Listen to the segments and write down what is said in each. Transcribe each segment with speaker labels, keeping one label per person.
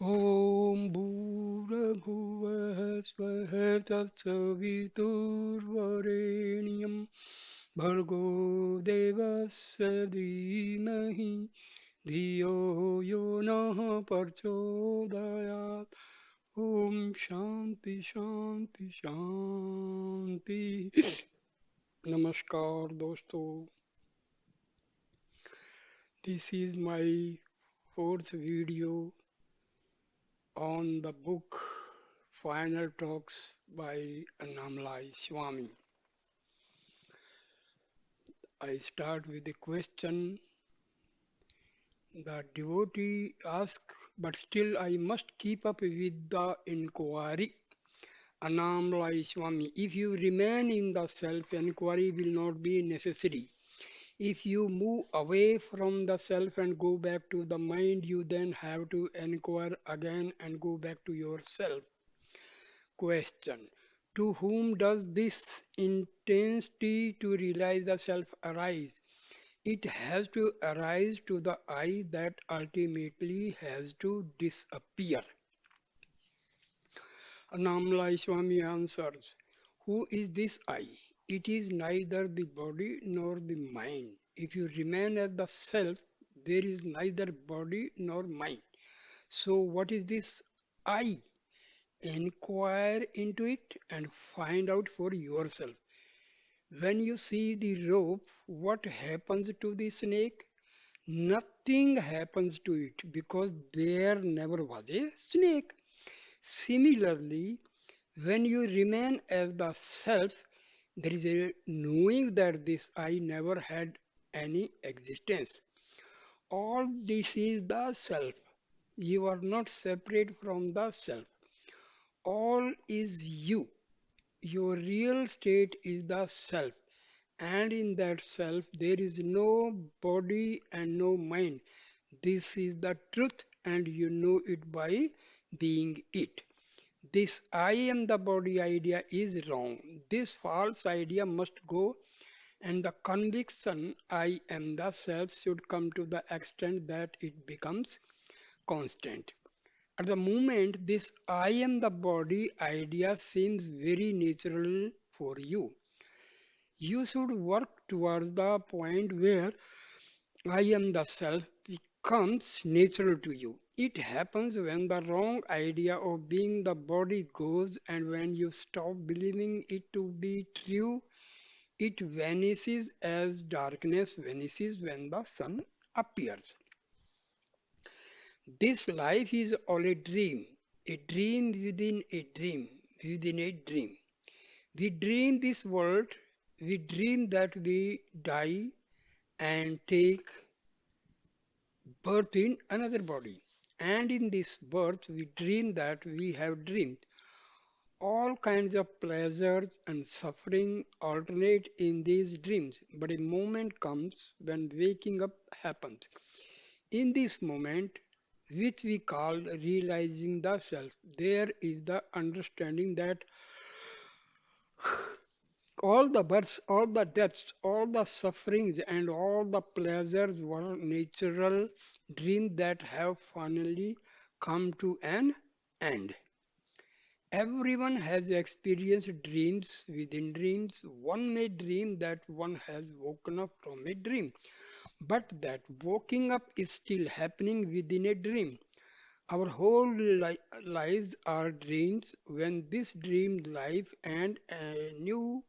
Speaker 1: ॐ भूर्भुवः स्वः तत्सवितुर्वरेण्यं भर्गो देवस्य धीमहि धियो यो नः प्रचोदयात् ॐ शांति शांति शांति नमस्कार दोस्तों this is my fourth video on the book Final Talks by Annamalai Swami. I start with a question the devotee asks, but still I must keep up with the inquiry. Annamalai Swami, if you remain in the self, inquiry will not be necessary. If you move away from the self and go back to the mind, you then have to inquire again and go back to yourself. Question. To whom does this intensity to realize the self arise? It has to arise to the I that ultimately has to disappear. Annamalai Swami answers, who is this I? It is neither the body nor the mind. If you remain as the self, there is neither body nor mind. So, what is this I? Inquire into it and find out for yourself. When you see the rope, what happens to the snake? Nothing happens to it because there never was a snake. Similarly, when you remain as the self, there is a knowing that this I never had any existence. All this is the self. You are not separate from the self. All is you. Your real state is the self, and in that self there is no body and no mind. This is the truth, and you know it by being it. This I am the body idea is wrong. This false idea must go, and the conviction I am the self should come to the extent that it becomes constant. At the moment, this I am the body idea seems very natural for you. You should work towards the point where I am the self becomes natural to you. It happens when the wrong idea of being the body goes and when you stop believing it to be true, it vanishes as darkness vanishes when the sun appears. This life is all a dream within a dream, within a dream. We dream this world, we dream that we die and take birth in another body. And in this birth, we dream that we have dreamed. All kinds of pleasures and suffering alternate in these dreams, but a moment comes when waking up happens. In this moment, which we call realizing the self, there is the understanding that all the births, all the deaths, all the sufferings, and all the pleasures were natural dreams that have finally come to an end. Everyone has experienced dreams within dreams. One may dream that one has woken up from a dream, but that waking up is still happening within a dream. Our whole lives are dreams. When this dream life and a new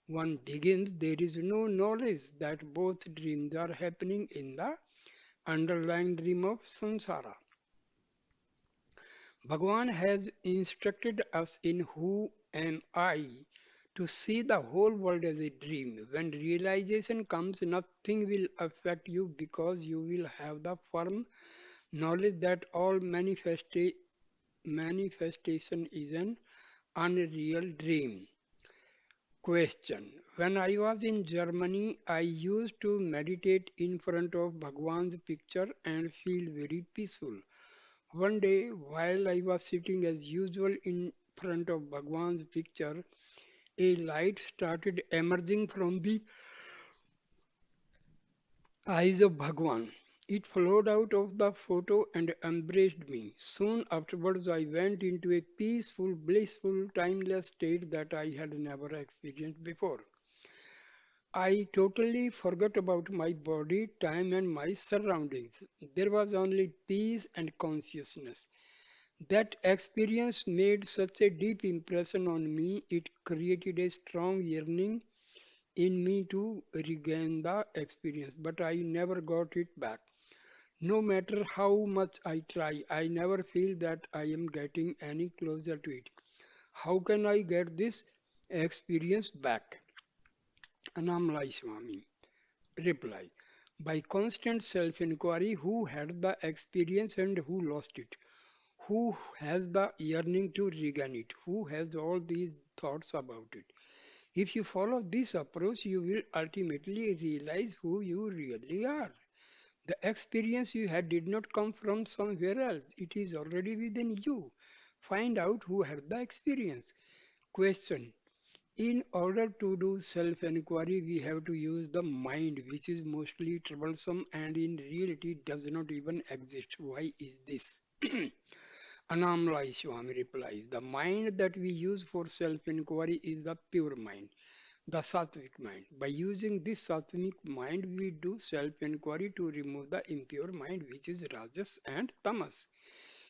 Speaker 1: one begins, there is no knowledge that both dreams are happening in the underlying dream of samsara. Bhagavan has instructed us in Who Am I to see the whole world as a dream. When realization comes, nothing will affect you because you will have the firm knowledge that all manifestation is an unreal dream. Question. When I was in Germany, I used to meditate in front of Bhagwan's picture and feel very peaceful. One day, while I was sitting as usual in front of Bhagwan's picture, a light started emerging from the eyes of Bhagwan. It flowed out of the photo and embraced me. Soon afterwards, I went into a peaceful, blissful, timeless state that I had never experienced before. I totally forgot about my body, time, and my surroundings. There was only peace and consciousness. That experience made such a deep impression on me, it created a strong yearning in me to regain the experience, but I never got it back. No matter how much I try, I never feel that I am getting any closer to it. How can I get this experience back? Annamalai Swami reply. By constant self inquiry, who had the experience and who lost it? Who has the yearning to regain it? Who has all these thoughts about it? If you follow this approach, you will ultimately realize who you really are. The experience you had did not come from somewhere else, it is already within you. Find out who had the experience. Question. In order to do self inquiry, we have to use the mind, which is mostly troublesome and in reality does not even exist. Why is this? Annamalai Swami replies, the mind that we use for self inquiry is the pure mind, the sattvic mind. By using this sattvic mind, we do self inquiry to remove the impure mind, which is rajas and tamas.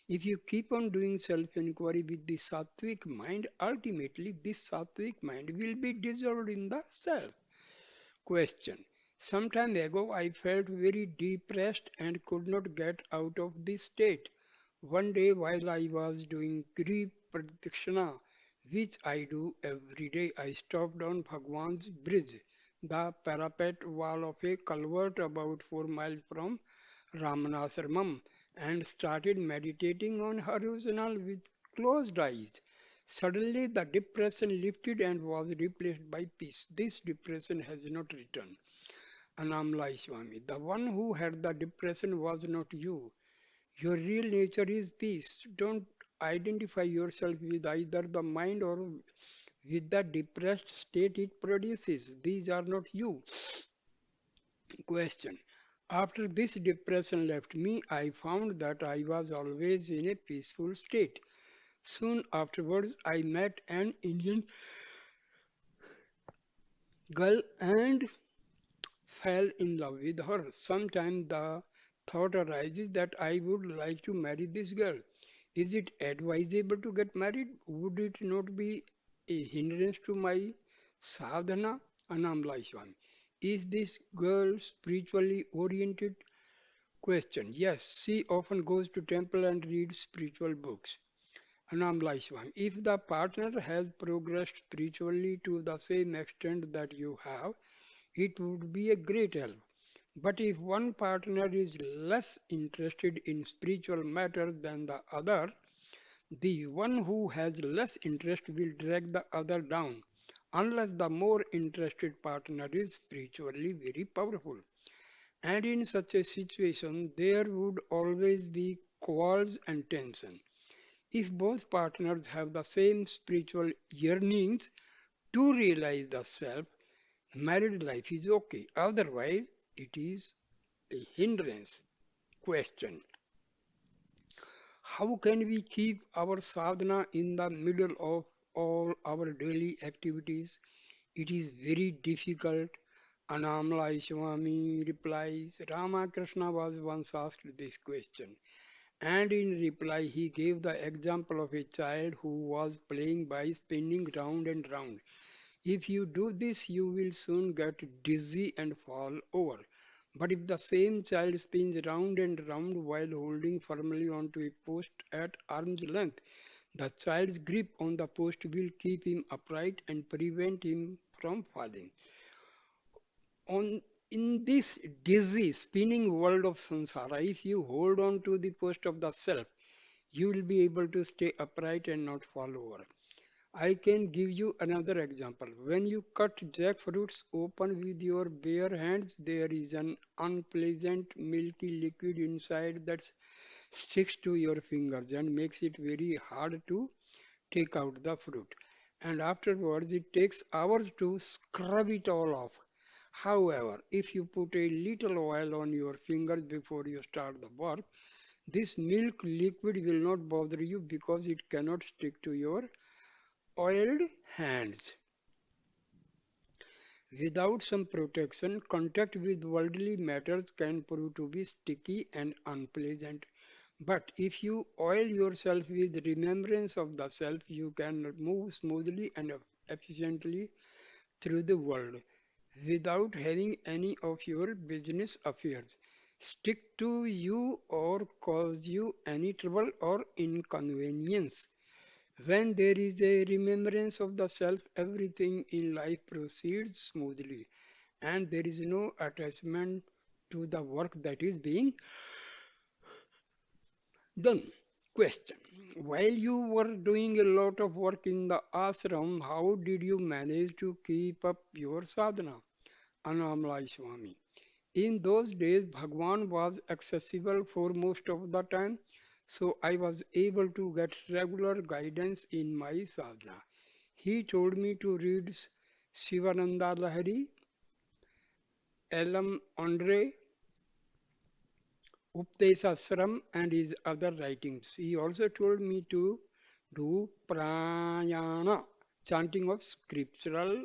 Speaker 1: If you keep on doing self inquiry with the sattvic mind, ultimately this sattvic mind will be dissolved in the self. Question. Some time ago, I felt very depressed and could not get out of this state. One day, while I was doing Grief Pradakshina, which I do every day, I stopped on Bhagwan's bridge, the parapet wall of a culvert about 4 miles from Ramana, and started meditating on horizontal with closed eyes. Suddenly, the depression lifted and was replaced by peace. This depression has not returned. Annamalai Swami, the one who had the depression was not you. Your real nature is peace. Don't identify yourself with either the mind or with the depressed state it produces. These are not you. Question. After this depression left me, I found that I was always in a peaceful state. Soon afterwards, I met an Indian girl and fell in love with her. Sometimes the thought arises that I would like to marry this girl. Is it advisable to get married? Would it not be a hindrance to my sadhana? Annamalai Swami. Is this girl spiritually oriented? Question. Yes, she often goes to temple and reads spiritual books. Annamalai Swami. If the partner has progressed spiritually to the same extent that you have, it would be a great help. But if one partner is less interested in spiritual matters than the other, the one who has less interest will drag the other down, unless the more interested partner is spiritually very powerful. And in such a situation, there would always be quarrels and tension. If both partners have the same spiritual yearnings to realize the self, married life is okay. Otherwise, it is a hindrance. Question. How can we keep our sadhana in the middle of all our daily activities? It is very difficult. Annamalai Swami replies, Ramakrishna was once asked this question, and in reply he gave the example of a child who was playing by spinning round and round. If you do this, you will soon get dizzy and fall over. But if the same child spins round and round while holding firmly onto a post at arm's length, the child's grip on the post will keep him upright and prevent him from falling. On in this dizzy, spinning world of samsara, if you hold on to the post of the self, you will be able to stay upright and not fall over. I can give you another example. When you cut jackfruits open with your bare hands, there is an unpleasant milky liquid inside that sticks to your fingers and makes it very hard to take out the fruit. And afterwards, it takes hours to scrub it all off. However, if you put a little oil on your fingers before you start the work, this milk liquid will not bother you because it cannot stick to your oiled hands. Without some protection, contact with worldly matters can prove to be sticky and unpleasant. But if you oil yourself with remembrance of the self, you can move smoothly and efficiently through the world without having any of your business affairs stick to you or cause you any trouble or inconvenience. When there is a remembrance of the self, everything in life proceeds smoothly and there is no attachment to the work that is being done. Question. While you were doing a lot of work in the ashram, how did you manage to keep up your sadhana? Annamalai Swami. In those days, Bhagwan was accessible for most of the time, so I was able to get regular guidance in my sadhana. He told me to read Sivananda Lahiri, Elam Andre, Updesasram, and his other writings. He also told me to do prayana, chanting of scriptural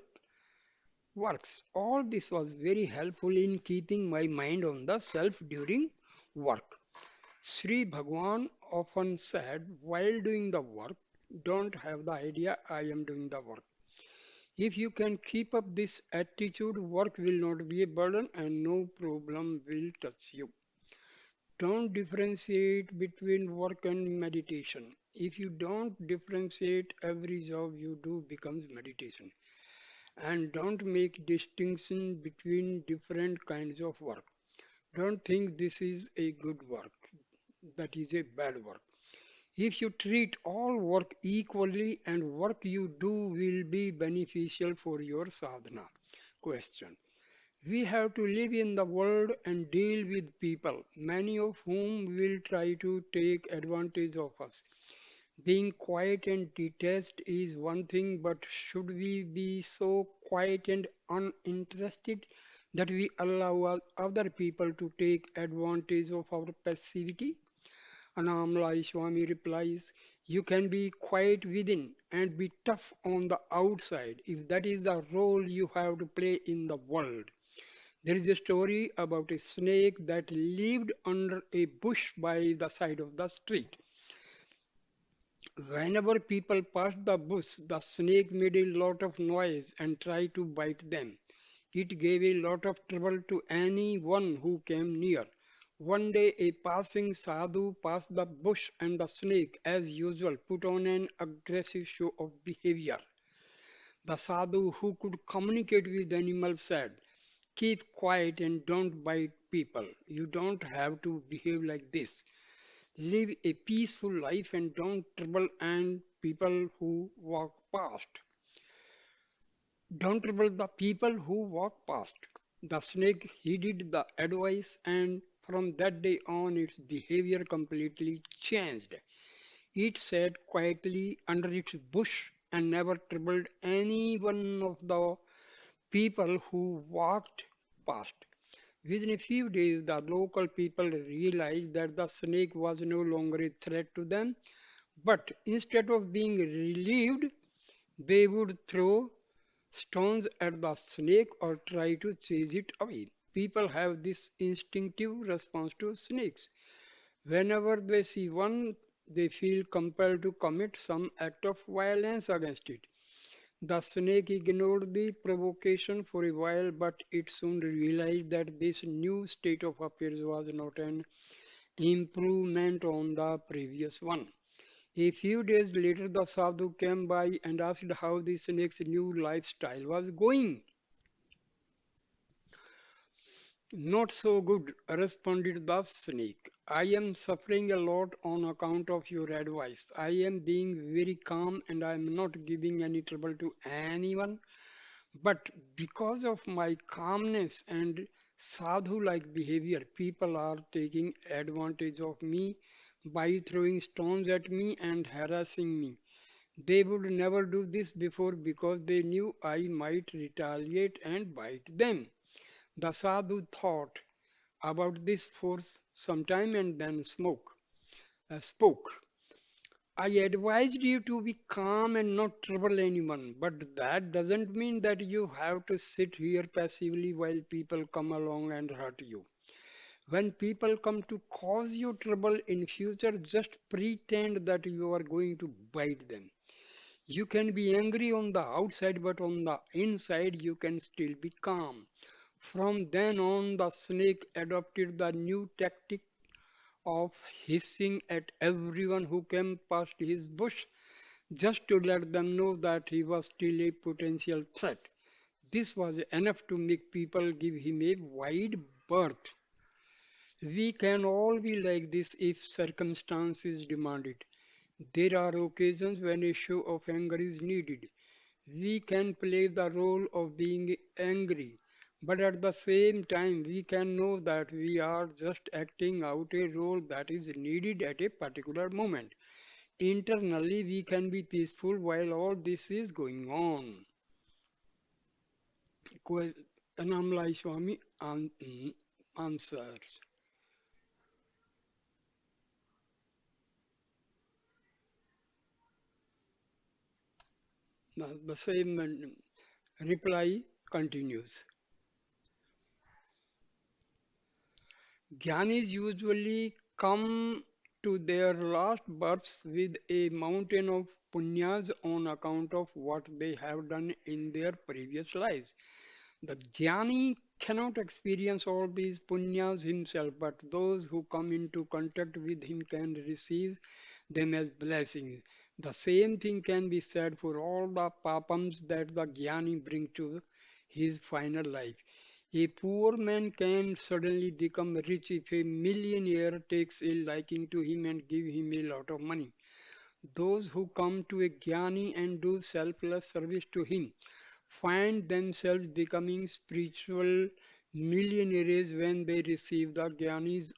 Speaker 1: works. All this was very helpful in keeping my mind on the self during work. Sri Bhagwan often said, while doing the work, don't have the idea I am doing the work. If you can keep up this attitude, work will not be a burden and no problem will touch you. Don't differentiate between work and meditation. If you don't differentiate, every job you do becomes meditation. And don't make distinction between different kinds of work. Don't think this is a good work, that is a bad work. If you treat all work equally and work you do will be beneficial for your sadhana. Question. We have to live in the world and deal with people, many of whom will try to take advantage of us. Being quiet and detached is one thing, but should we be so quiet and uninterested that we allow other people to take advantage of our passivity? Annamalai Swami replies, you can be quiet within and be tough on the outside if that is the role you have to play in the world. There is a story about a snake that lived under a bush by the side of the street. Whenever people passed the bush, the snake made a lot of noise and tried to bite them. It gave a lot of trouble to anyone who came near. One day, a passing sadhu passed the bush and the snake, as usual, put on an aggressive show of behavior. The sadhu, who could communicate with animals, said, keep quiet and don't bite people. You don't have to behave like this. Live a peaceful life and don't trouble and people who walk past. Don't trouble the people who walk past. The snake heeded the advice and from that day on its behavior completely changed. It sat quietly under its bush and never troubled any one of the people who walked past. Within a few days, the local people realized that the snake was no longer a threat to them, but instead of being relieved, they would throw stones at the snake or try to chase it away. People have this instinctive response to snakes. Whenever they see one, they feel compelled to commit some act of violence against it. The snake ignored the provocation for a while, but it soon realized that this new state of affairs was not an improvement on the previous one. A few days later, the sadhu came by and asked how the snake's new lifestyle was going. Not so good, responded the snake. I am suffering a lot on account of your advice. I am being very calm and I am not giving any trouble to anyone. But because of my calmness and sadhu like behavior, people are taking advantage of me by throwing stones at me and harassing me. They would never do this before because they knew I might retaliate and bite them. The sadhu thought about this for some time and then spoke. I advised you to be calm and not trouble anyone, but that doesn't mean that you have to sit here passively while people come along and hurt you. When people come to cause you trouble in future, just pretend that you are going to bite them. You can be angry on the outside, but on the inside you can still be calm. From then on, the snake adopted the new tactic of hissing at everyone who came past his bush just to let them know that he was still a potential threat. This was enough to make people give him a wide berth. We can all be like this if circumstances demand it. There are occasions when a show of anger is needed. We can play the role of being angry, but at the same time, we can know that we are just acting out a role that is needed at a particular moment. Internally, we can be peaceful while all this is going on. Que- Annamalai Swami answers. The same reply continues. Gyanis usually come to their last births with a mountain of punyas on account of what they have done in their previous lives. The jnani cannot experience all these punyas himself, but those who come into contact with him can receive them as blessings. The same thing can be said for all the papams that the jnani bring to his final life. A poor man can suddenly become rich if a millionaire takes a liking to him and give him a lot of money. Those who come to a jnani and do selfless service to him find themselves becoming spiritual millionaires when they receive the Jnani's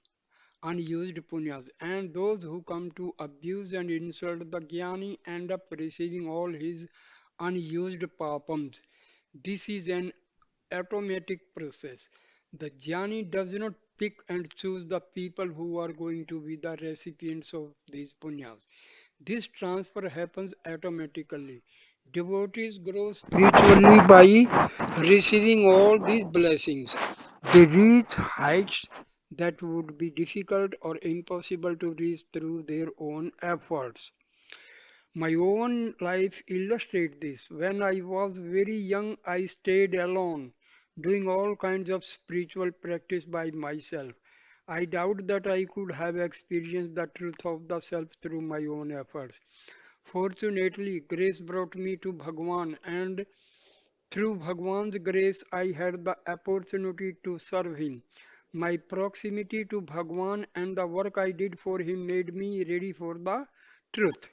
Speaker 1: unused punyas. And those who come to abuse and insult the Jnani end up receiving all his unused papams. This is an automatic process. The Jnani does not pick and choose the people who are going to be the recipients of these punyas. This transfer happens automatically. Devotees grow spiritually by receiving all these blessings. They reach heights that would be difficult or impossible to reach through their own efforts. My own life illustrates this. When I was very young, I stayed alone, doing all kinds of spiritual practice by myself. I doubt that I could have experienced the truth of the self through my own efforts. Fortunately, grace brought me to Bhagwan, and through Bhagwan's grace, I had the opportunity to serve him. My proximity to Bhagwan and the work I did for him made me ready for the truth.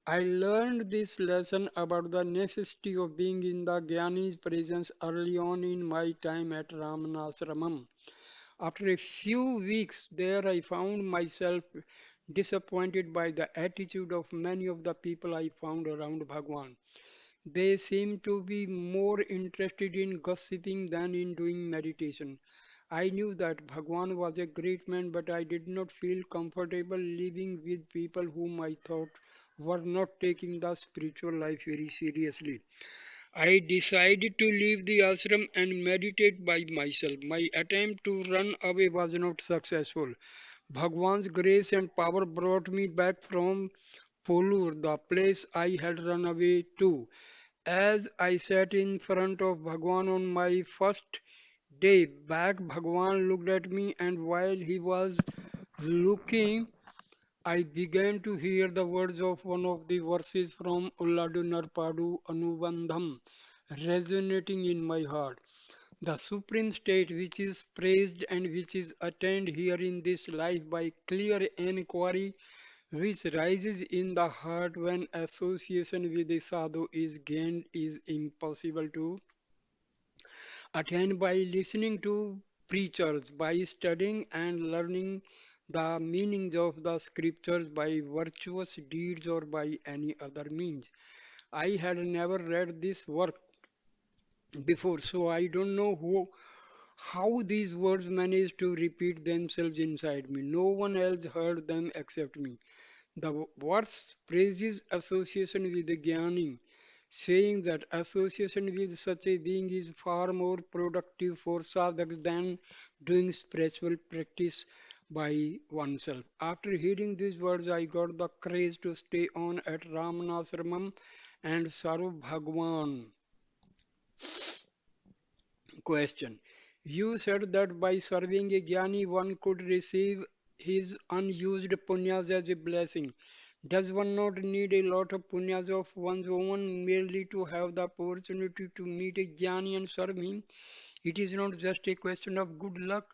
Speaker 1: I learned this lesson about the necessity of being in the Gyani's presence early on in my time at Ramana. After a few weeks there, I found myself disappointed by the attitude of many of the people I found around Bhagwan. They seemed to be more interested in gossiping than in doing meditation. I knew that Bhagwan was a great man, but I did not feel comfortable living with people whom I thought were not taking the spiritual life very seriously. I decided to leave the ashram and meditate by myself. My attempt to run away was not successful. Bhagwan's grace and power brought me back from Polur, the place I had run away to. As I sat in front of Bhagwan on my first day back, Bhagwan looked at me, and while he was looking, I began to hear the words of one of the verses from Ulladu Narpadu Anubandham resonating in my heart. The supreme state which is praised and which is attained here in this life by clear inquiry, which rises in the heart when association with the sadhu is gained, is impossible to attain by listening to preachers, by studying and learning the meanings of the scriptures by virtuous deeds or by any other means. I had never read this work before, so I don't know How these words managed to repeat themselves inside me. No one else heard them except me. The words praises association with the Jnani, saying that association with such a being is far more productive for sadhaks than doing spiritual practice by oneself. After hearing these words, I got the courage to stay on at Ramanasramam and serve Bhagwan. Question. You said that by serving a jnani one could receive his unused punyas as a blessing. Does one not need a lot of punyas of one's own merely to have the opportunity to meet a jnani and serve him? It is not just a question of good luck.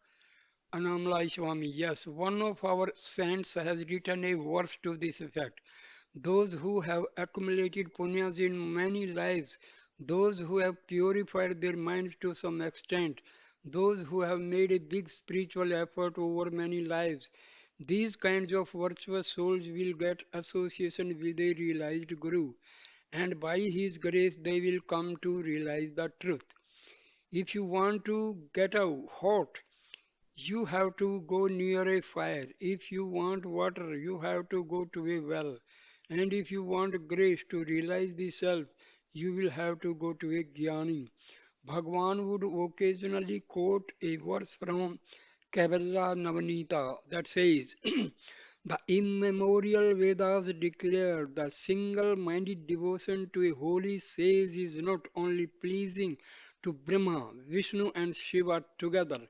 Speaker 1: Annamalai Swami, yes, one of our saints has written a verse to this effect. Those who have accumulated punyas in many lives, those who have purified their minds to some extent, those who have made a big spiritual effort over many lives, these kinds of virtuous souls will get association with a realized Guru, and by his grace they will come to realize the truth. If you want to get out hot, you have to go near a fire. If you want water, you have to go to a well. And if you want grace to realize the self, you will have to go to a jnani. Bhagwan would occasionally quote a verse from Kabbalah Navanita that says, the immemorial Vedas declare that single-minded devotion to a holy sage is not only pleasing to Brahma, Vishnu and Shiva together,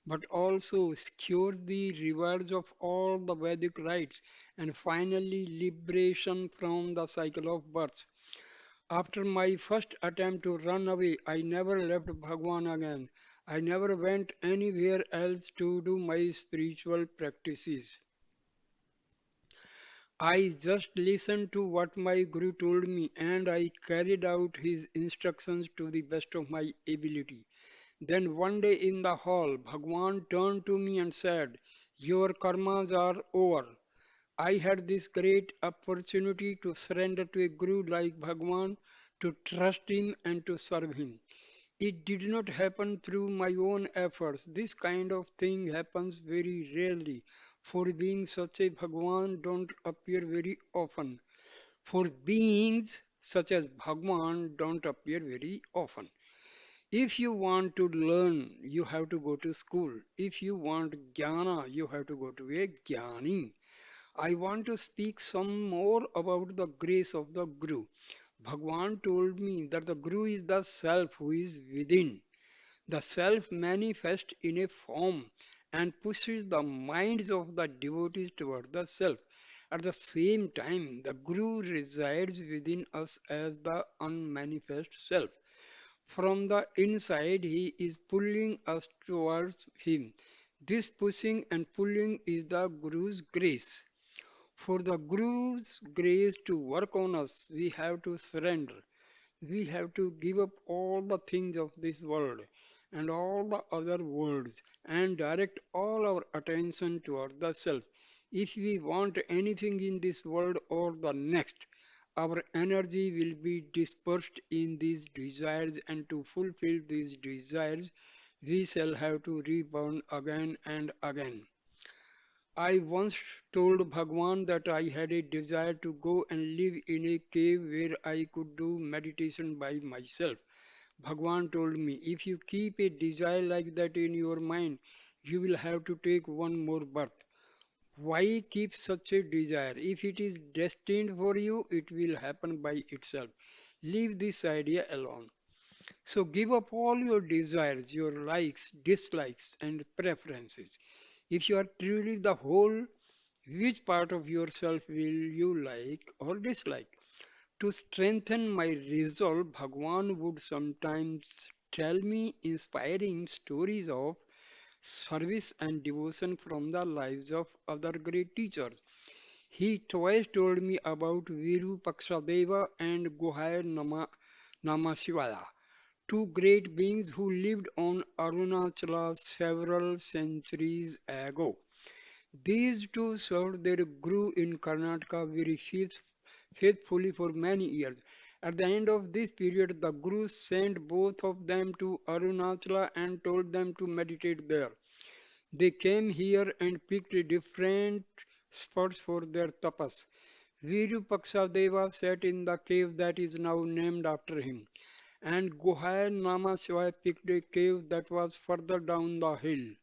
Speaker 1: but also secures the rewards of all the Vedic rites and finally liberation from the cycle of birth. After my first attempt to run away, I never left Bhagwan again. I never went anywhere else to do my spiritual practices. I just listened to what my Guru told me and I carried out his instructions to the best of my ability. Then one day in the hall, Bhagwan turned to me and said, your karmas are over. I had this great opportunity to surrender to a Guru like Bhagwan, to trust him and to serve him. It did not happen through my own efforts. This kind of thing happens very rarely. For being such a Bhagwan don't appear very often. For beings such as Bhagwan don't appear very often. If you want to learn, you have to go to school. If you want jnana, you have to go to a jnani. I want to speak some more about the grace of the Guru. Bhagwan told me that the Guru is the self who is within. The self manifests in a form and pushes the minds of the devotees toward the self. At the same time, the Guru resides within us as the unmanifest self. From the inside, he is pulling us towards him. This pushing and pulling is the Guru's grace. For the Guru's grace to work on us, we have to surrender. We have to give up all the things of this world and all the other worlds and direct all our attention toward the self. If we want anything in this world or the next, our energy will be dispersed in these desires, and to fulfill these desires, we shall have to reborn again and again. I once told Bhagwan that I had a desire to go and live in a cave where I could do meditation by myself. Bhagwan told me, if you keep a desire like that in your mind, you will have to take one more birth. Why keep such a desire? If it is destined for you, it will happen by itself. Leave this idea alone. So give up all your desires, your likes, dislikes, and preferences. If you are truly the whole, which part of yourself will you like or dislike? To strengthen my resolve, Bhagwan would sometimes tell me inspiring stories of service and devotion from the lives of other great teachers. He twice told me about Virupakshadeva and Guhaya Namashivaya, two great beings who lived on Arunachala several centuries ago. These two served their Guru in Karnataka very faithfully for many years. At the end of this period, the Guru sent both of them to Arunachala and told them to meditate there. They came here and picked different spots for their tapas. Virupaksha Deva sat in the cave that is now named after him, and Guhai Nama Shivaya picked a cave that was further down the hill.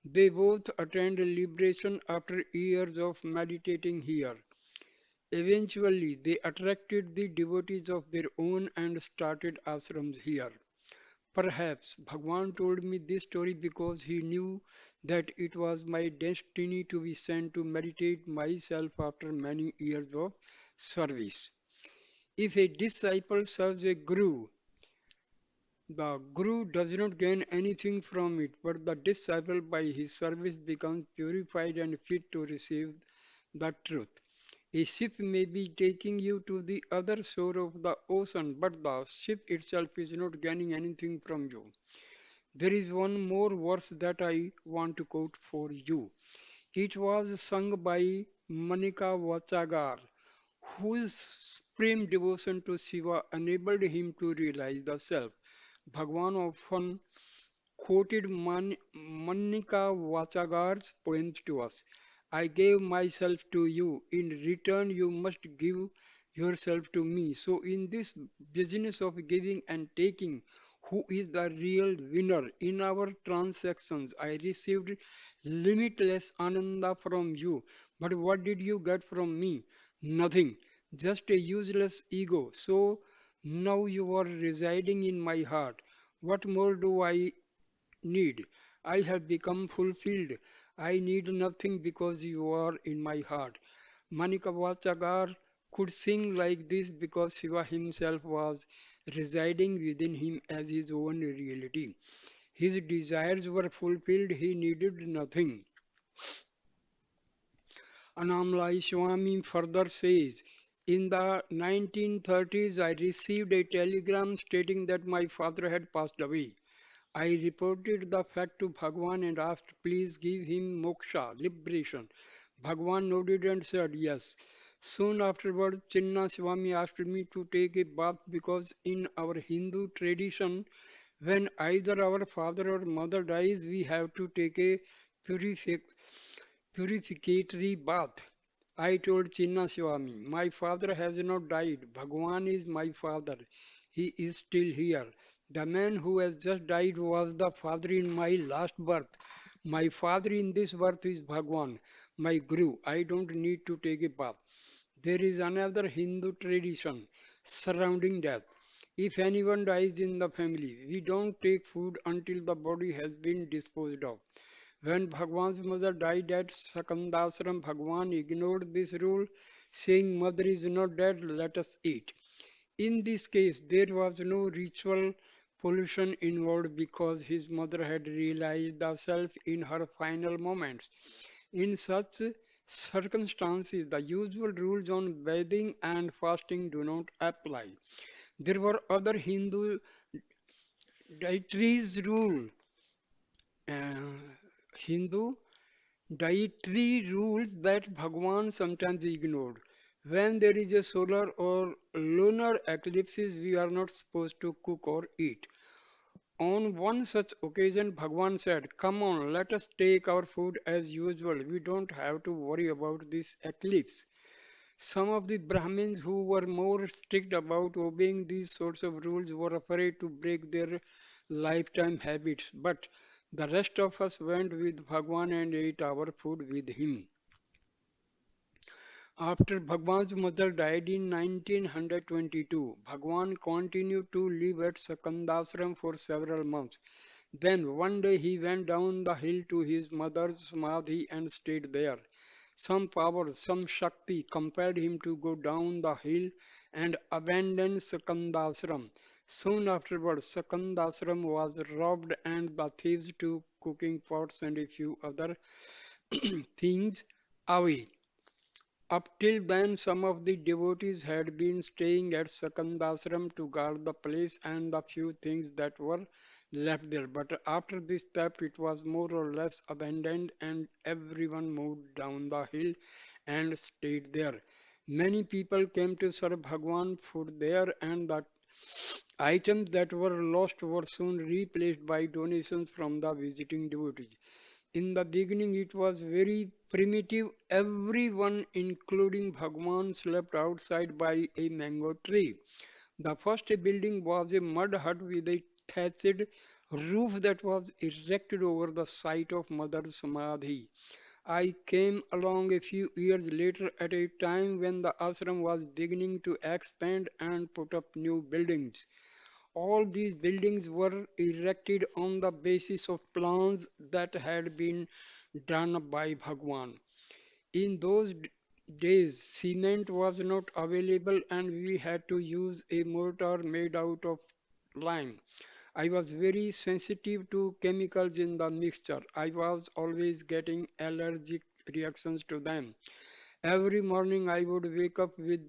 Speaker 1: They both attained liberation after years of meditating here. Eventually, they attracted the devotees of their own and started ashrams here. Perhaps Bhagwan told me this story because he knew that it was my destiny to be sent to meditate myself after many years of service. If a disciple serves a guru, the guru does not gain anything from it, but the disciple by his service becomes purified and fit to receive the truth. A ship may be taking you to the other shore of the ocean, but the ship itself is not gaining anything from you. There is one more verse that I want to quote for you. It was sung by Manika Vachagar, whose supreme devotion to Shiva enabled him to realize the self. Bhagwan often quoted Manika Vachagar's poems to us. I gave myself to you. In return, you must give yourself to me. So, in this business of giving and taking, who is the real winner? In our transactions, I received limitless ananda from you. But what did you get from me? Nothing. Just a useless ego. So, now you are residing in my heart. What more do I need? I have become fulfilled. I need nothing because you are in my heart. Manikavachagar could sing like this because Shiva himself was residing within him as his own reality. His desires were fulfilled, he needed nothing. Annamalai Swami further says, in the 1930s, I received a telegram stating that my father had passed away. I reported the fact to Bhagwan and asked, please give him moksha, liberation. Bhagwan nodded and said, yes. Soon afterwards, Chinna Swami asked me to take a bath because in our Hindu tradition, when either our father or mother dies, we have to take a purific purificatory bath. I told Chinna Swami, my father has not died. Bhagwan is my father. He is still here. The man who has just died was the father in my last birth. My father in this birth is Bhagwan, my Guru. I don't need to take a bath. There is another Hindu tradition surrounding death. If anyone dies in the family, we don't take food until the body has been disposed of. When Bhagwan's mother died at Sakandasram, Bhagwan ignored this rule, saying, Mother is not dead, let us eat. In this case, there was no ritual pollution involved because his mother had realized the self in her final moments. In such circumstances, the usual rules on bathing and fasting do not apply. There were other Hindu dietaries rule. Uh, Hindu dietary rules that Bhagwan sometimes ignored. When there is a solar or lunar eclipses, we are not supposed to cook or eat. On one such occasion, Bhagwan said, come on, let us take our food as usual. We don't have to worry about this eclipse. Some of the Brahmins who were more strict about obeying these sorts of rules were afraid to break their lifetime habits, but the rest of us went with Bhagwan and ate our food with him. After Bhagwan's mother died in 1922, Bhagwan continued to live at Sakandasram for several months. Then one day he went down the hill to his mother's samadhi and stayed there. Some power, some Shakti compelled him to go down the hill and abandon Sakandasram. Soon afterwards, Sakandasram was robbed and the thieves took cooking pots and a few other things away. Up till then, some of the devotees had been staying at Sakandasram to guard the place and the few things that were left there. But after this step, it was more or less abandoned and everyone moved down the hill and stayed there. Many people came to serve Bhagwan food there, and the items that were lost were soon replaced by donations from the visiting devotees. In the beginning, it was very primitive. Everyone, including Bhagwan, slept outside by a mango tree. The first building was a mud hut with a thatched roof that was erected over the site of Mother Samadhi. I came along a few years later at a time when the ashram was beginning to expand and put up new buildings. All these buildings were erected on the basis of plans that had been done by Bhagwan. In those days, cement was not available and we had to use a mortar made out of lime. I was very sensitive to chemicals in the mixture. I was always getting allergic reactions to them. Every morning I would wake up with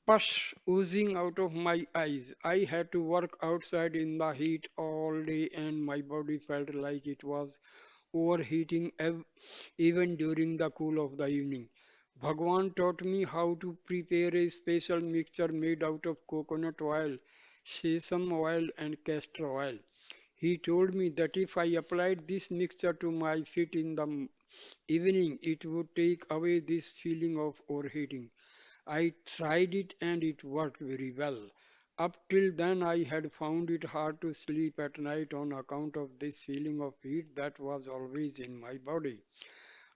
Speaker 1: pus oozing out of my eyes. I had to work outside in the heat all day and my body felt like it was overheating even during the cool of the evening. Bhagwan taught me how to prepare a special mixture made out of coconut oil, sesame oil, and castor oil. He told me that if I applied this mixture to my feet in the evening, it would take away this feeling of overheating. I tried it and it worked very well. Up till then, I had found it hard to sleep at night on account of this feeling of heat that was always in my body.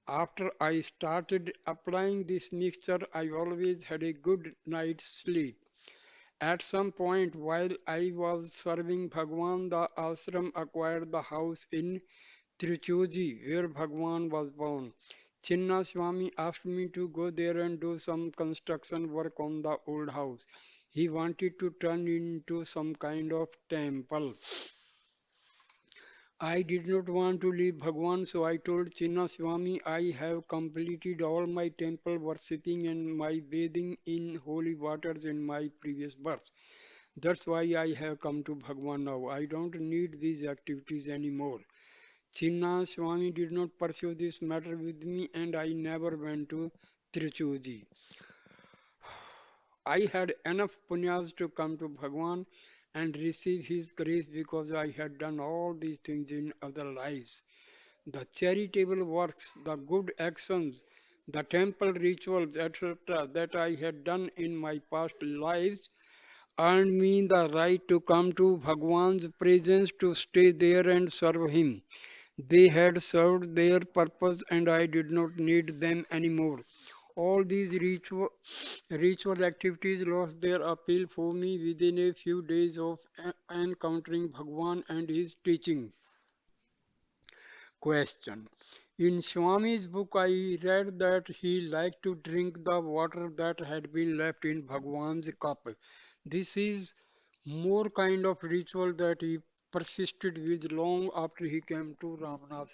Speaker 1: After I started applying this mixture, I always had a good night's sleep. At some point while I was serving Bhagwan, the ashram acquired the house in Tiruchoji where Bhagwan was born. Chinna Swami asked me to go there and do some construction work on the old house. He wanted to turn it into some kind of temple. I did not want to leave Bhagwan, so I told Chinna Swami I have completed all my temple worshipping and my bathing in holy waters in my previous birth. That's why I have come to Bhagwan now. I don't need these activities anymore. Chinna Swami did not pursue this matter with me and I never went to Trichuji. I had enough punyas to come to Bhagwan and receive his grace because I had done all these things in other lives. The charitable works, the good actions, the temple rituals, etc., that I had done in my past lives earned me the right to come to Bhagwan's presence to stay there and serve him. They had served their purpose and I did not need them anymore. All these ritual activities lost their appeal for me within a few days of encountering Bhagwan and his teaching. Question. In Swami's book, I read that he liked to drink the water that had been left in Bhagwan's cup. This is more kind of ritual that he persisted with long after he came to Ramana.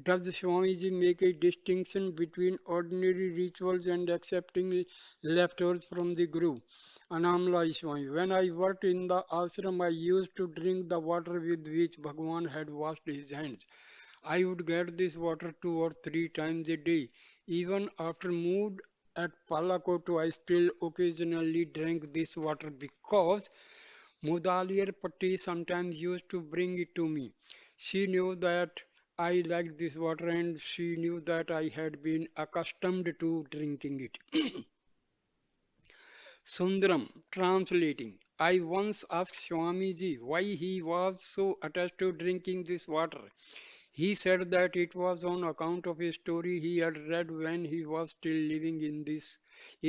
Speaker 1: Does Swamiji make a distinction between ordinary rituals and accepting leftovers from the group? Annamalai Swami. When I worked in the ashram, I used to drink the water with which Bhagwan had washed his hands. I would get this water 2 or 3 times a day. Even after moved at Palakoto, I still occasionally drank this water because Mudaliar Patti sometimes used to bring it to me. She knew that I liked this water and she knew that I had been accustomed to drinking it. Sundaram translating. I once asked Swamiji why he was so attached to drinking this water. He said that it was on account of a story he had read when he was still living in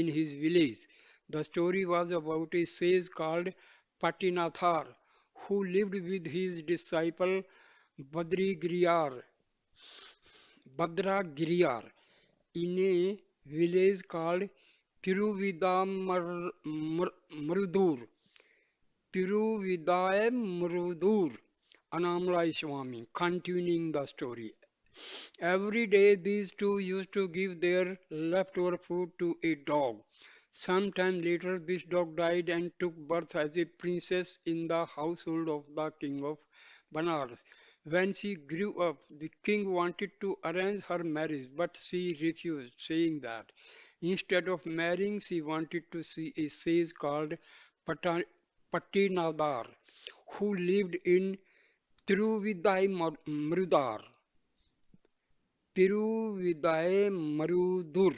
Speaker 1: his village. The story was about a sage called Patinathar who lived with his disciple Badrigiriyar, Badragiriyar in a village called Tiruvidamrudur. Tiruvidamrudur. Annamalai Swami, continuing the story. Every day these two used to give their leftover food to a dog. Sometime later this dog died and took birth as a princess in the household of the king of Banaras. When she grew up, the king wanted to arrange her marriage, but she refused, saying that Instead of marrying, she wanted to see a sage called Pata- Patinadar, who lived in Tiruvidai Marudar. Tiruvidai Marudur.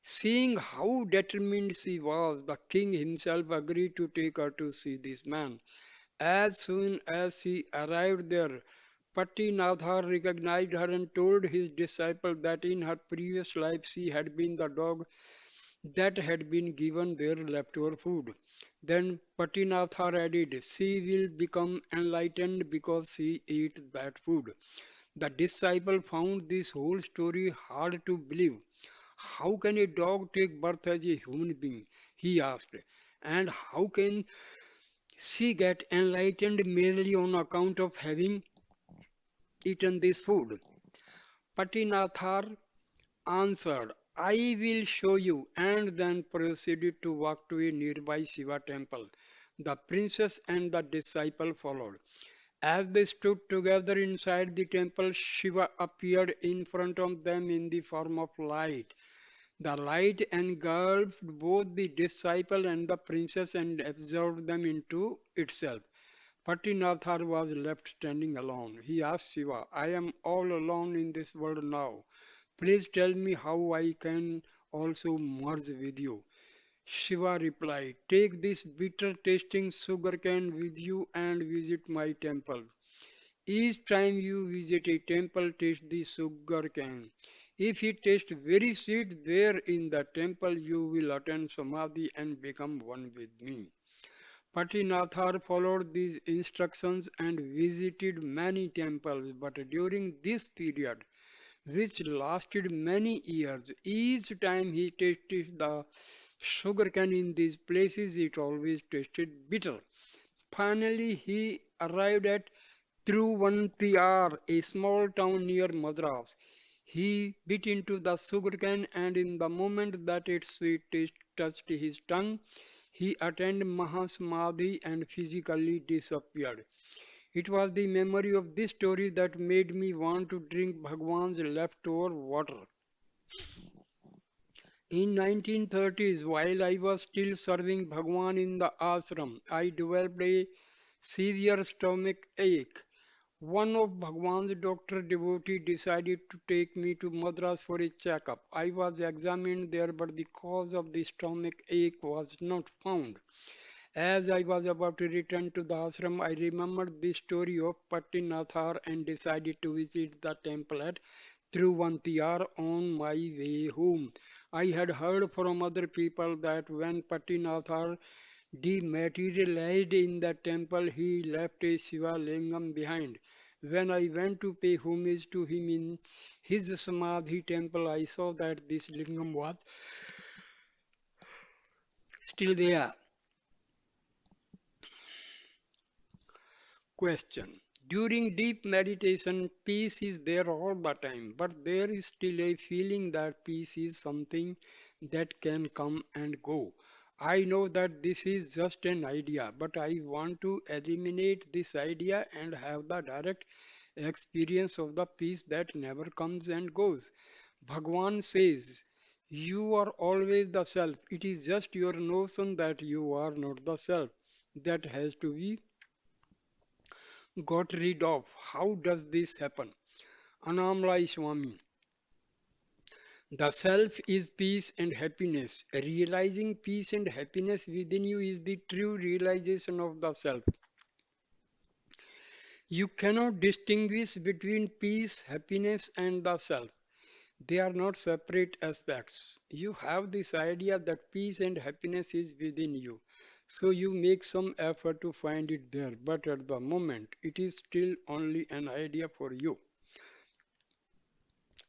Speaker 1: Seeing how determined she was, the king himself agreed to take her to see this man. As soon as she arrived there, Patinathar recognized her and told his disciple that in her previous life she had been the dog that had been given their leftover food. Then Patinathar added, she will become enlightened because she ate that food. The disciple found this whole story hard to believe. How can a dog take birth as a human being? He asked. And how can she get enlightened merely on account of having eaten this food? Patinathar answered, I will show you, and then proceeded to walk to a nearby Shiva temple. The princess and the disciple followed. As they stood together inside the temple, Shiva appeared in front of them in the form of light. The light engulfed both the disciple and the princess and absorbed them into itself. Patinathar was left standing alone. He asked Shiva, I am all alone in this world now. Please tell me how I can also merge with you. Shiva replied, take this bitter tasting sugarcane with you and visit my temple. Each time you visit a temple, taste the sugar cane. If it tastes very sweet there in the temple, you will attain samadhi and become one with me. Patinathar followed these instructions and visited many temples, but during this period, which lasted many years, each time he tasted the sugarcane in these places, it always tasted bitter. Finally, he arrived at Thiruvanantiyar, a small town near Madras. He bit into the sugarcane, and in the moment that its sweet taste touched his tongue, he attained Mahasamadhi and physically disappeared. It was the memory of this story that made me want to drink Bhagwan's leftover water. In 1930s, while I was still serving Bhagwan in the ashram, I developed a severe stomach ache. One of Bhagwan's doctor devotee decided to take me to Madras for a checkup. I was examined there, but the cause of the stomach ache was not found. As I was about to return to the ashram, I remembered the story of Patinathar and decided to visit the temple at Truvantiyar on my way home. I had heard from other people that when Patinathar dematerialized in the temple, he left a Shiva lingam behind. When I went to pay homage to him in his Samadhi temple, I saw that this lingam was still there. Question. During deep meditation, peace is there all the time, but there is still a feeling that peace is something that can come and go. I know that this is just an idea, but I want to eliminate this idea and have the direct experience of the peace that never comes and goes. Bhagwan says, you are always the self. It is just your notion that you are not the self that has to be got rid of. How does this happen? Annamalai Swami. The self is peace and happiness. Realizing peace and happiness within you is the true realization of the self. You cannot distinguish between peace, happiness, and the self. They are not separate aspects. You have this idea that peace and happiness is within you. So you make some effort to find it there, but at the moment it is still only an idea for you.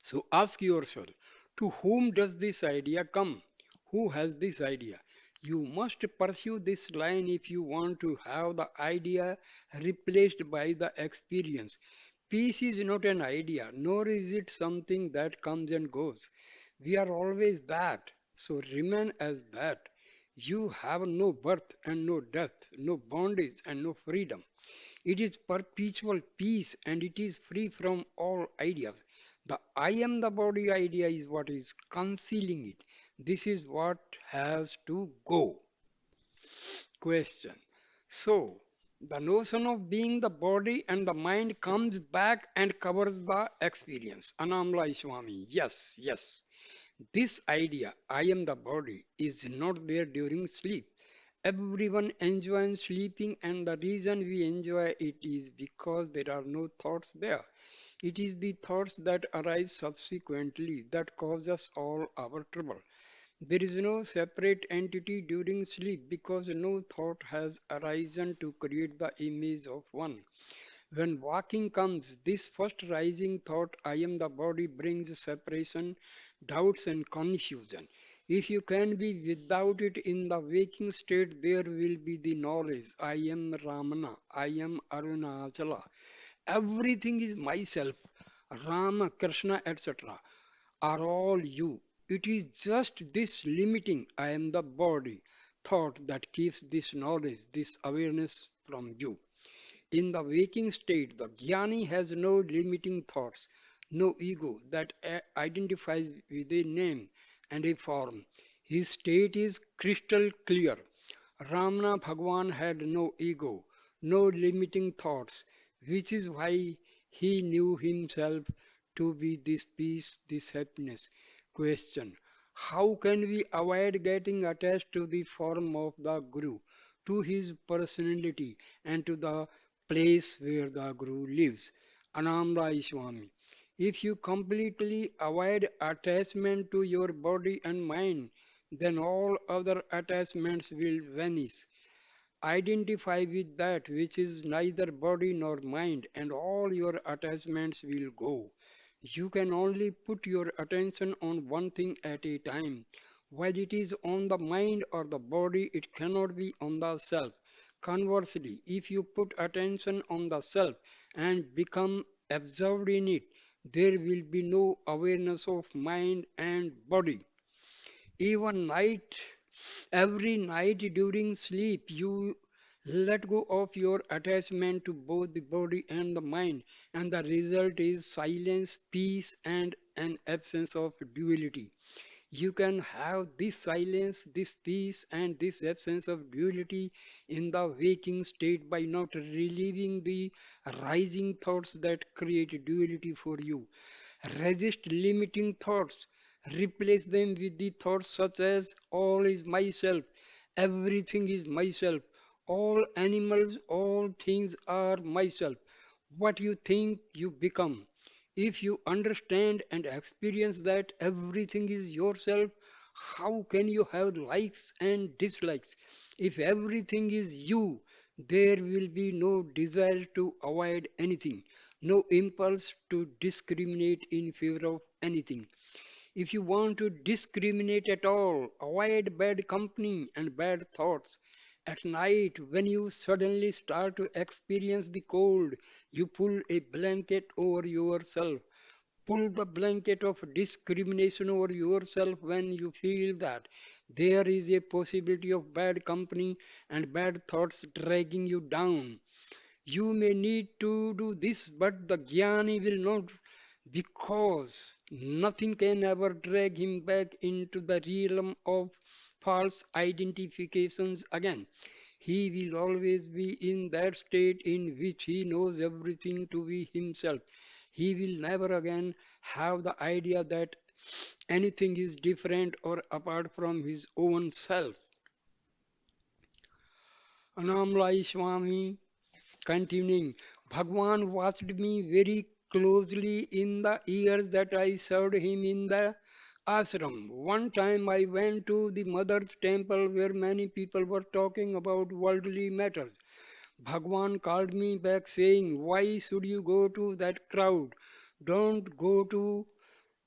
Speaker 1: So ask yourself, to whom does this idea come? Who has this idea? You must pursue this line if you want to have the idea replaced by the experience. Peace is not an idea, nor is it something that comes and goes. We are always that, so remain as that. You have no birth and no death, no bondage and no freedom. It is perpetual peace and it is free from all ideas. The I am the body idea is what is concealing it. This is what has to go. Question. So, the notion of being the body and the mind comes back and covers the experience. Annamalai Swami. Yes, yes. This idea, I am the body, is not there during sleep. Everyone enjoys sleeping, and the reason we enjoy it is because there are no thoughts there. It is the thoughts that arise subsequently that cause us all our trouble. There is no separate entity during sleep because no thought has arisen to create the image of one. When walking comes, this first rising thought, I am the body, brings separation, doubts, and confusion. If you can be without it in the waking state, there will be the knowledge, I am Ramana, I am Arunachala. Everything is myself, Rama, Krishna, etc. are all you. It is just this limiting, I am the body, thought that keeps this knowledge, this awareness from you. In the waking state, the jnani has no limiting thoughts, no ego that identifies with a name and a form. His state is crystal clear. Ramana Bhagwan had no ego, no limiting thoughts, which is why he knew himself to be this peace, this happiness. Question. How can we avoid getting attached to the form of the Guru, to his personality, and to the place where the Guru lives? Annamalai Swami. If you completely avoid attachment to your body and mind, then all other attachments will vanish. Identify with that which is neither body nor mind, and all your attachments will go. You can only put your attention on one thing at a time. While it is on the mind or the body, it cannot be on the self. Conversely, if you put attention on the self and become absorbed in it, there will be no awareness of mind and body. Even night, every night during sleep, you let go of your attachment to both the body and the mind, and the result is silence, peace, and an absence of duality. You can have this silence, this peace, and this absence of duality in the waking state by not relieving the rising thoughts that create duality for you. Resist limiting thoughts. Replace them with the thoughts such as all is myself, everything is myself, all animals, all things are myself. What you think, you become. If you understand and experience that everything is yourself, how can you have likes and dislikes? If everything is you, there will be no desire to avoid anything, no impulse to discriminate in favor of anything. If you want to discriminate at all, avoid bad company and bad thoughts. At night, when you suddenly start to experience the cold, you pull a blanket over yourself. Pull the blanket of discrimination over yourself when you feel that there is a possibility of bad company and bad thoughts dragging you down. You may need to do this, but the Jnani will not, because nothing can ever drag him back into the realm of false identifications again. He will always be in that state in which he knows everything to be himself. He will never again have the idea that anything is different or apart from his own self. Annamalai Swami continuing, Bhagwan watched me very closely in the years that I served him in the ashram. One time I went to the mother's temple where many people were talking about worldly matters. Bhagwan called me back saying, why should you go to that crowd? Don't go to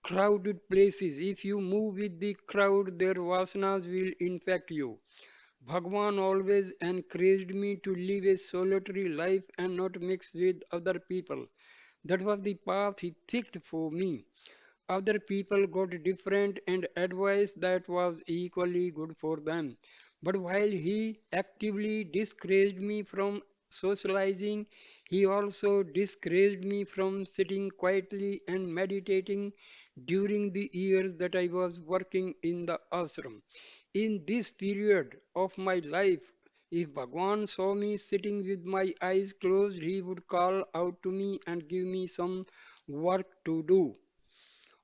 Speaker 1: crowded places. If you move with the crowd, their vasanas will infect you. Bhagwan always encouraged me to live a solitary life and not mix with other people. That was the path he picked for me. Other people got different and advice that was equally good for them. But while he actively discouraged me from socializing, he also discouraged me from sitting quietly and meditating during the years that I was working in the ashram. In this period of my life, if Bhagwan saw me sitting with my eyes closed, he would call out to me and give me some work to do.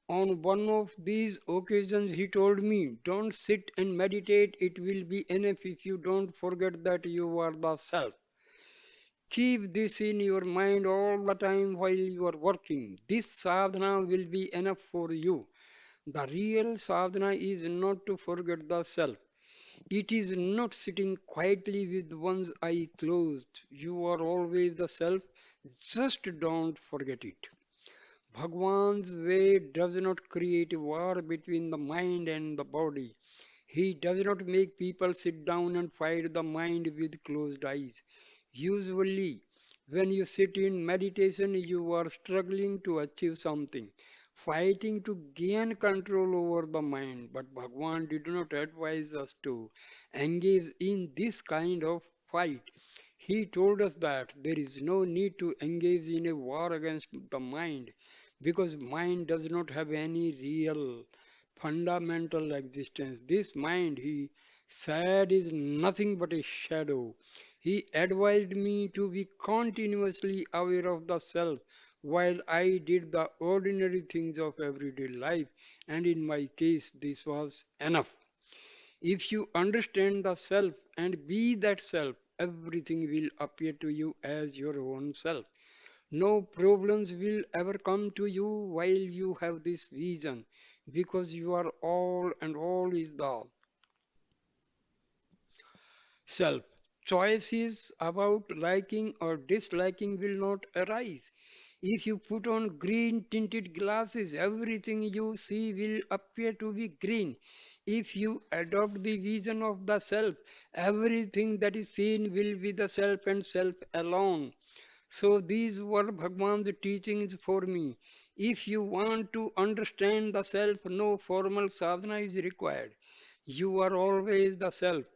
Speaker 1: On one of these occasions, he told me, "Don't sit and meditate, it will be enough if you don't forget that you are the self. Keep this in your mind all the time while you are working. This sadhana will be enough for you." The real sadhana is not to forget the self. It is not sitting quietly with one's eye closed. You are always the self. Just don't forget it. Bhagwan's way does not create a war between the mind and the body. He does not make people sit down and fight the mind with closed eyes. Usually, when you sit in meditation, you are struggling to achieve something, fighting to gain control over the mind. But Bhagwan did not advise us to engage in this kind of fight. He told us that there is no need to engage in a war against the mind because mind does not have any real fundamental existence. This mind, he said, is nothing but a shadow. He advised me to be continuously aware of the self while I did the ordinary things of everyday life, and in my case, this was enough. If you understand the self and be that self, everything will appear to you as your own self. No problems will ever come to you while you have this vision, because you are all and all is the self. Choices about liking or disliking will not arise. If you put on green tinted glasses, everything you see will appear to be green. If you adopt the vision of the self, everything that is seen will be the self and self alone. So these were Bhagwan's teachings for me. If you want to understand the self, no formal sadhana is required. You are always the self.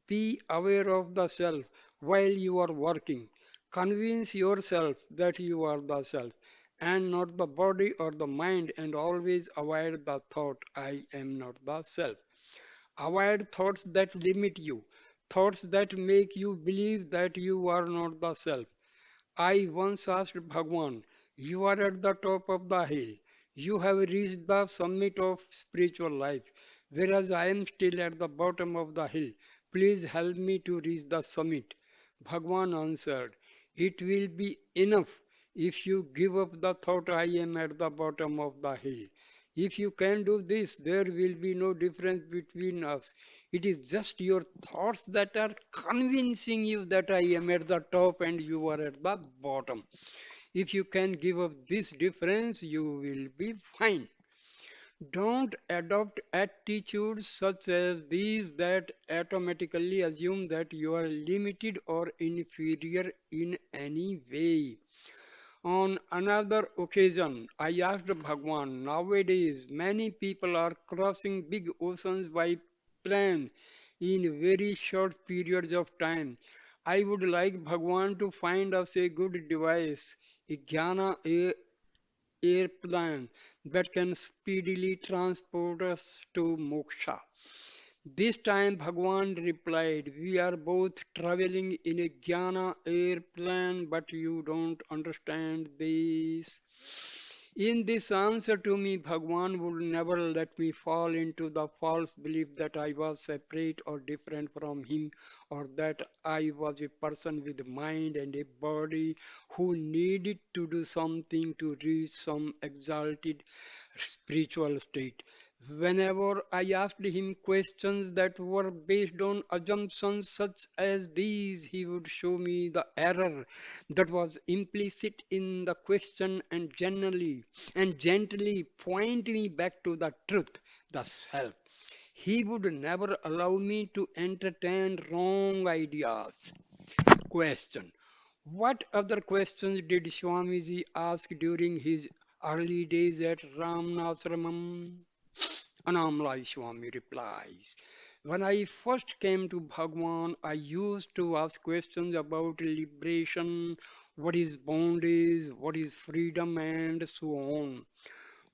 Speaker 1: Be aware of the self while you are working. Convince yourself that you are the self and not the body or the mind, and always avoid the thought, "I am not the self." Avoid thoughts that limit you, thoughts that make you believe that you are not the self. I once asked Bhagwan, "You are at the top of the hill. You have reached the summit of spiritual life, whereas I am still at the bottom of the hill. Please help me to reach the summit." Bhagwan answered, "It will be enough if you give up the thought I am at the bottom of the hill. If you can do this, there will be no difference between us. It is just your thoughts that are convincing you that I am at the top and you are at the bottom. If you can give up this difference, you will be fine." Don't adopt attitudes such as these that automatically assume that you are limited or inferior in any way. On another occasion, I asked Bhagwan, "Nowadays, many people are crossing big oceans by plane in very short periods of time. I would like Bhagwan to find us a good device, a jnana airplane that can speedily transport us to moksha." This time Bhagwan replied, "We are both traveling in a Jnana airplane, but you don't understand this." In this answer to me, Bhagwan would never let me fall into the false belief that I was separate or different from him, or that I was a person with a mind and a body who needed to do something to reach some exalted spiritual state. Whenever I asked him questions that were based on assumptions such as these, he would show me the error that was implicit in the question and gently point me back to the truth, the self. He would never allow me to entertain wrong ideas. Question: what other questions did Swamiji ask during his early days at Ramana? Annamalai Swami replies, "When I first came to Bhagwan, I used to ask questions about liberation, what is bondage, what is freedom, and so on.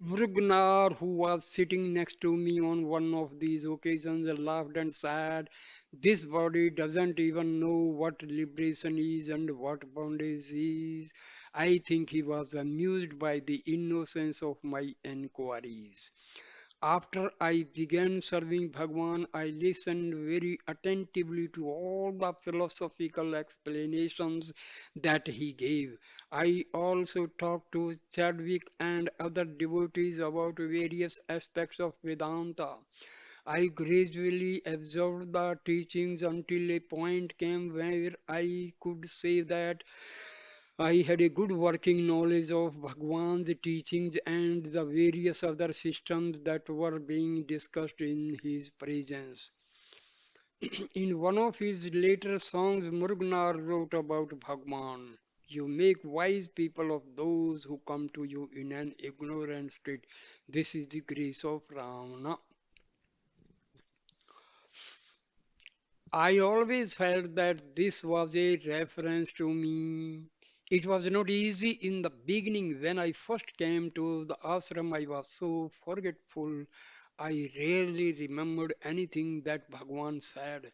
Speaker 1: Vrugnar, who was sitting next to me on one of these occasions, laughed and said, "This body doesn't even know what liberation is and what bondage is." I think he was amused by the innocence of my inquiries. After I began serving Bhagwan, I listened very attentively to all the philosophical explanations that he gave. I also talked to Chadwick and other devotees about various aspects of Vedanta. I gradually absorbed the teachings until a point came where I could say that I had a good working knowledge of Bhagwan's teachings and the various other systems that were being discussed in his presence. In one of his later songs, Murugnar wrote about Bhagwan. You make wise people of those who come to you in an ignorant state. This is the grace of Ramana. I always felt that this was a reference to me. It was not easy in the beginning. When I first came to the ashram, I was so forgetful. I rarely remembered anything that Bhagwan said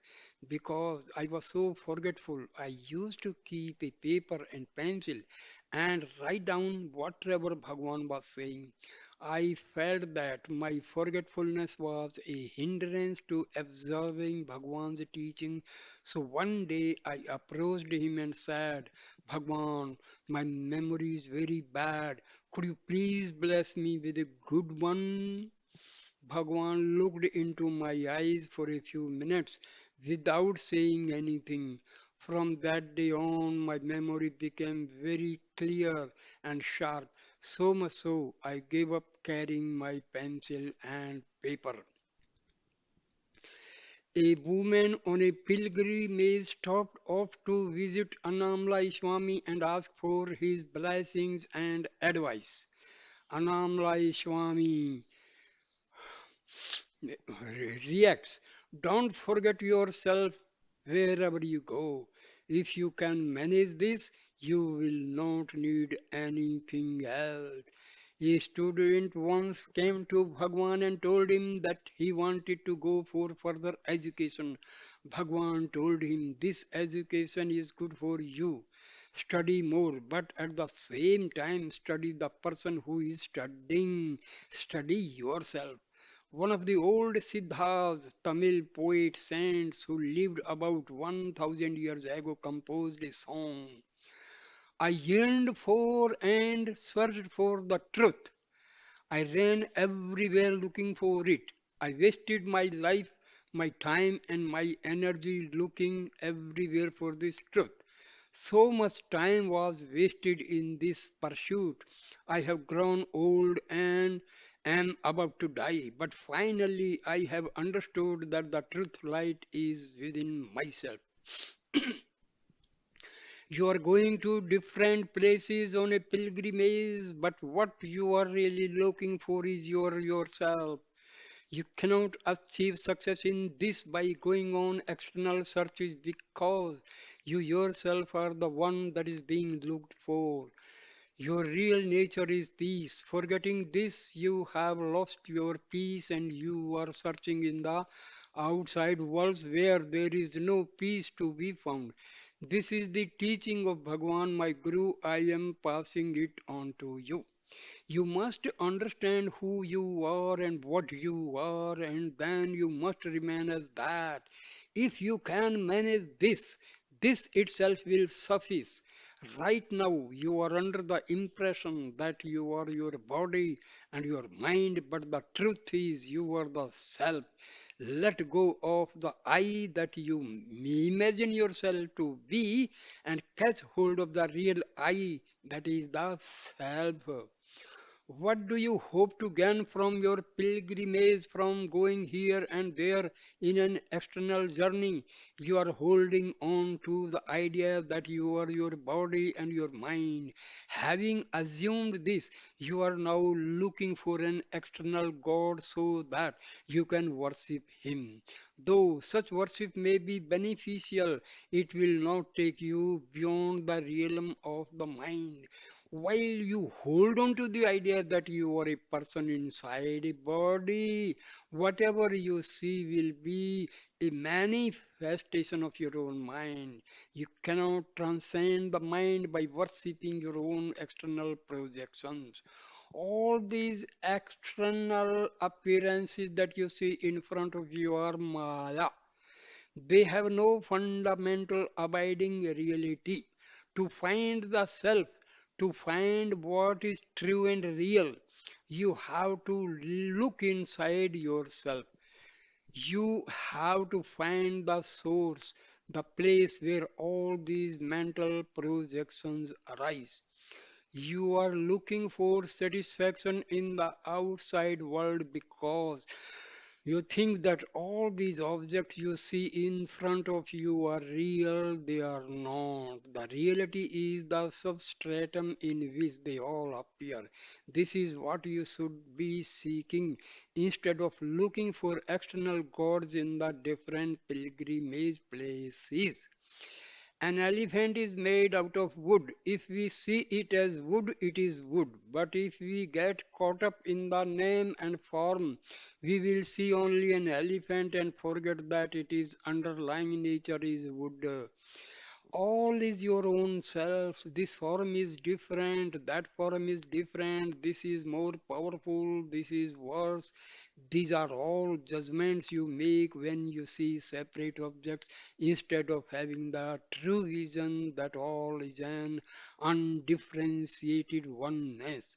Speaker 1: because I was so forgetful. I used to keep a paper and pencil and write down whatever Bhagwan was saying. I felt that my forgetfulness was a hindrance to observing Bhagwan's teaching. So one day I approached him and said, "Bhagwan, my memory is very bad. Could you please bless me with a good one?" Bhagwan looked into my eyes for a few minutes without saying anything. From that day on, my memory became very clear and sharp, so much so I gave up carrying my pencil and paper. A woman on a pilgrimage stopped off to visit Annamalai Swami and asked for his blessings and advice. Annamalai Swami reacts. Don't forget yourself wherever you go. If you can manage this, you will not need anything else. A student once came to Bhagwan and told him that he wanted to go for further education. Bhagwan told him, "This education is good for you. Study more, but at the same time, study the person who is studying. Study yourself." One of the old Siddhas, Tamil poet saints who lived about 1000 years ago, composed a song. I yearned for and searched for the truth. I ran everywhere looking for it. I wasted my life, my time, and my energy looking everywhere for this truth. So much time was wasted in this pursuit. I have grown old and am about to die, but finally I have understood that the truth light is within myself. You are going to different places on a pilgrimage, but what you are really looking for is yourself. You cannot achieve success in this by going on external searches because you yourself are the one that is being looked for. Your real nature is peace. Forgetting this, you have lost your peace and you are searching in the outside worlds where there is no peace to be found. This is the teaching of Bhagwan, my Guru. I am passing it on to you. You must understand who you are and what you are, and then you must remain as that. If you can manage this, this itself will suffice. Right now, you are under the impression that you are your body and your mind, but the truth is you are the self. Let go of the I that you imagine yourself to be and catch hold of the real I that is the self. What do you hope to gain from your pilgrimage from going here and there in an external journey? You are holding on to the idea that you are your body and your mind. Having assumed this, you are now looking for an external God so that you can worship Him. Though such worship may be beneficial, it will not take you beyond the realm of the mind. While you hold on to the idea that you are a person inside a body, whatever you see will be a manifestation of your own mind. You cannot transcend the mind by worshipping your own external projections. All these external appearances that you see in front of you are Maya. They have no fundamental abiding reality. To find the self, to find what is true and real, you have to look inside yourself. You have to find the source, the place where all these mental projections arise. You are looking for satisfaction in the outside world because you think that all these objects you see in front of you are real, they are not. The reality is the substratum in which they all appear. This is what you should be seeking instead of looking for external gods in the different pilgrimage places. An elephant is made out of wood. If we see it as wood, it is wood. But if we get caught up in the name and form, we will see only an elephant and forget that it is underlying nature is wood. All is your own self. This form is different, that form is different, this is more powerful, this is worse. These are all judgments you make when you see separate objects instead of having the true vision that all is an undifferentiated oneness.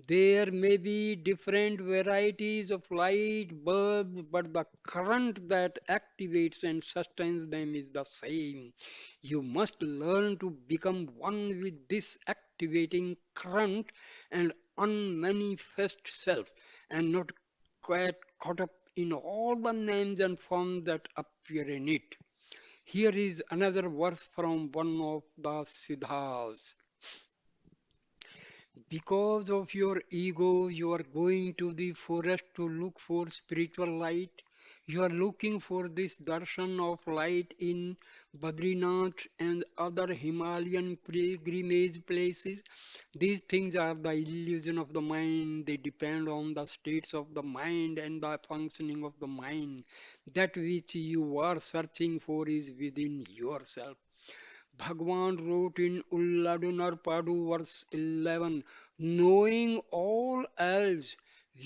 Speaker 1: There may be different varieties of light bulbs, but the current that activates and sustains them is the same. You must learn to become one with this activating current and unmanifest self, and not get caught up in all the names and forms that appear in it. Here is another verse from one of the Siddhas. Because of your ego, you are going to the forest to look for spiritual light. You are looking for this darshan of light in Badrinath and other Himalayan pilgrimage places. These things are the illusion of the mind. They depend on the states of the mind and the functioning of the mind. That which you are searching for is within yourself. Bhagwan wrote in Ulladunarpadu verse 11, knowing all else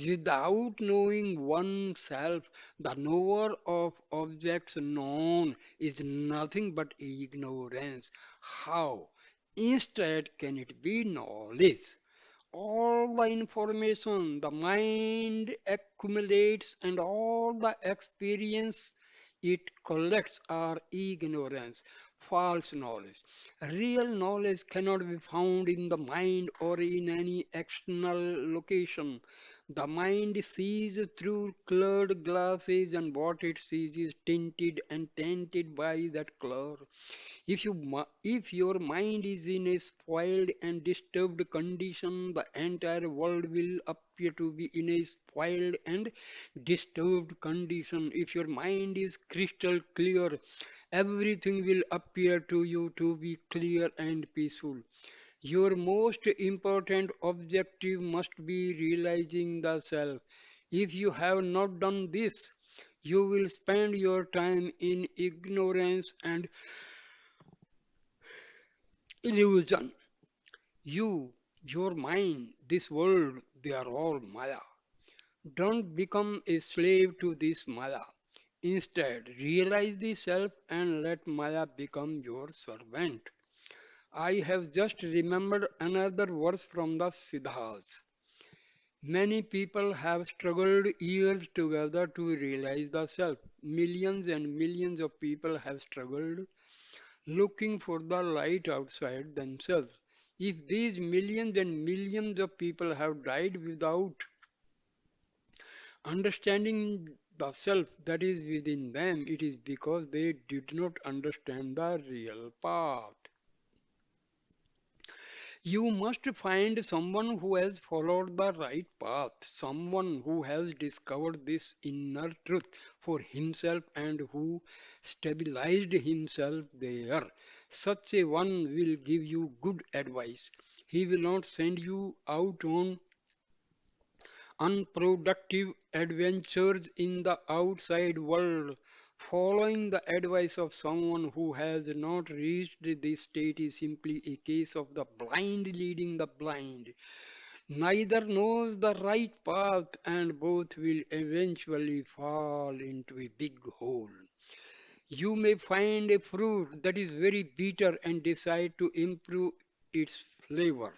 Speaker 1: without knowing oneself, the knower of objects known is nothing but ignorance. How instead can it be knowledge? All the information the mind accumulates and all the experience it collects are ignorance, false knowledge. Real knowledge cannot be found in the mind or in any external location. The mind sees through colored glasses, and what it sees is tinted and tainted by that color. If your mind is in a spoiled and disturbed condition, the entire world will appear to be in a spoiled and disturbed condition. If your mind is crystal clear, everything will appear to you to be clear and peaceful. Your most important objective must be realizing the self. If you have not done this, you will spend your time in ignorance and illusion. Your mind, this world, they are all Maya. Don't become a slave to this Maya. Instead, realize the self and let Maya become your servant. I have just remembered another verse from the Siddhas. Many people have struggled years together to realize the self. Millions and millions of people have struggled looking for the light outside themselves. If these millions and millions of people have died without understanding the self that is within them, it is because they did not understand the real path. You must find someone who has followed the right path, someone who has discovered this inner truth for himself and who stabilized himself there. Such a one will give you good advice. He will not send you out on unproductive adventures in the outside world. Following the advice of someone who has not reached this state is simply a case of the blind leading the blind. Neither knows the right path, and both will eventually fall into a big hole. You may find a fruit that is very bitter and decide to improve its flavor.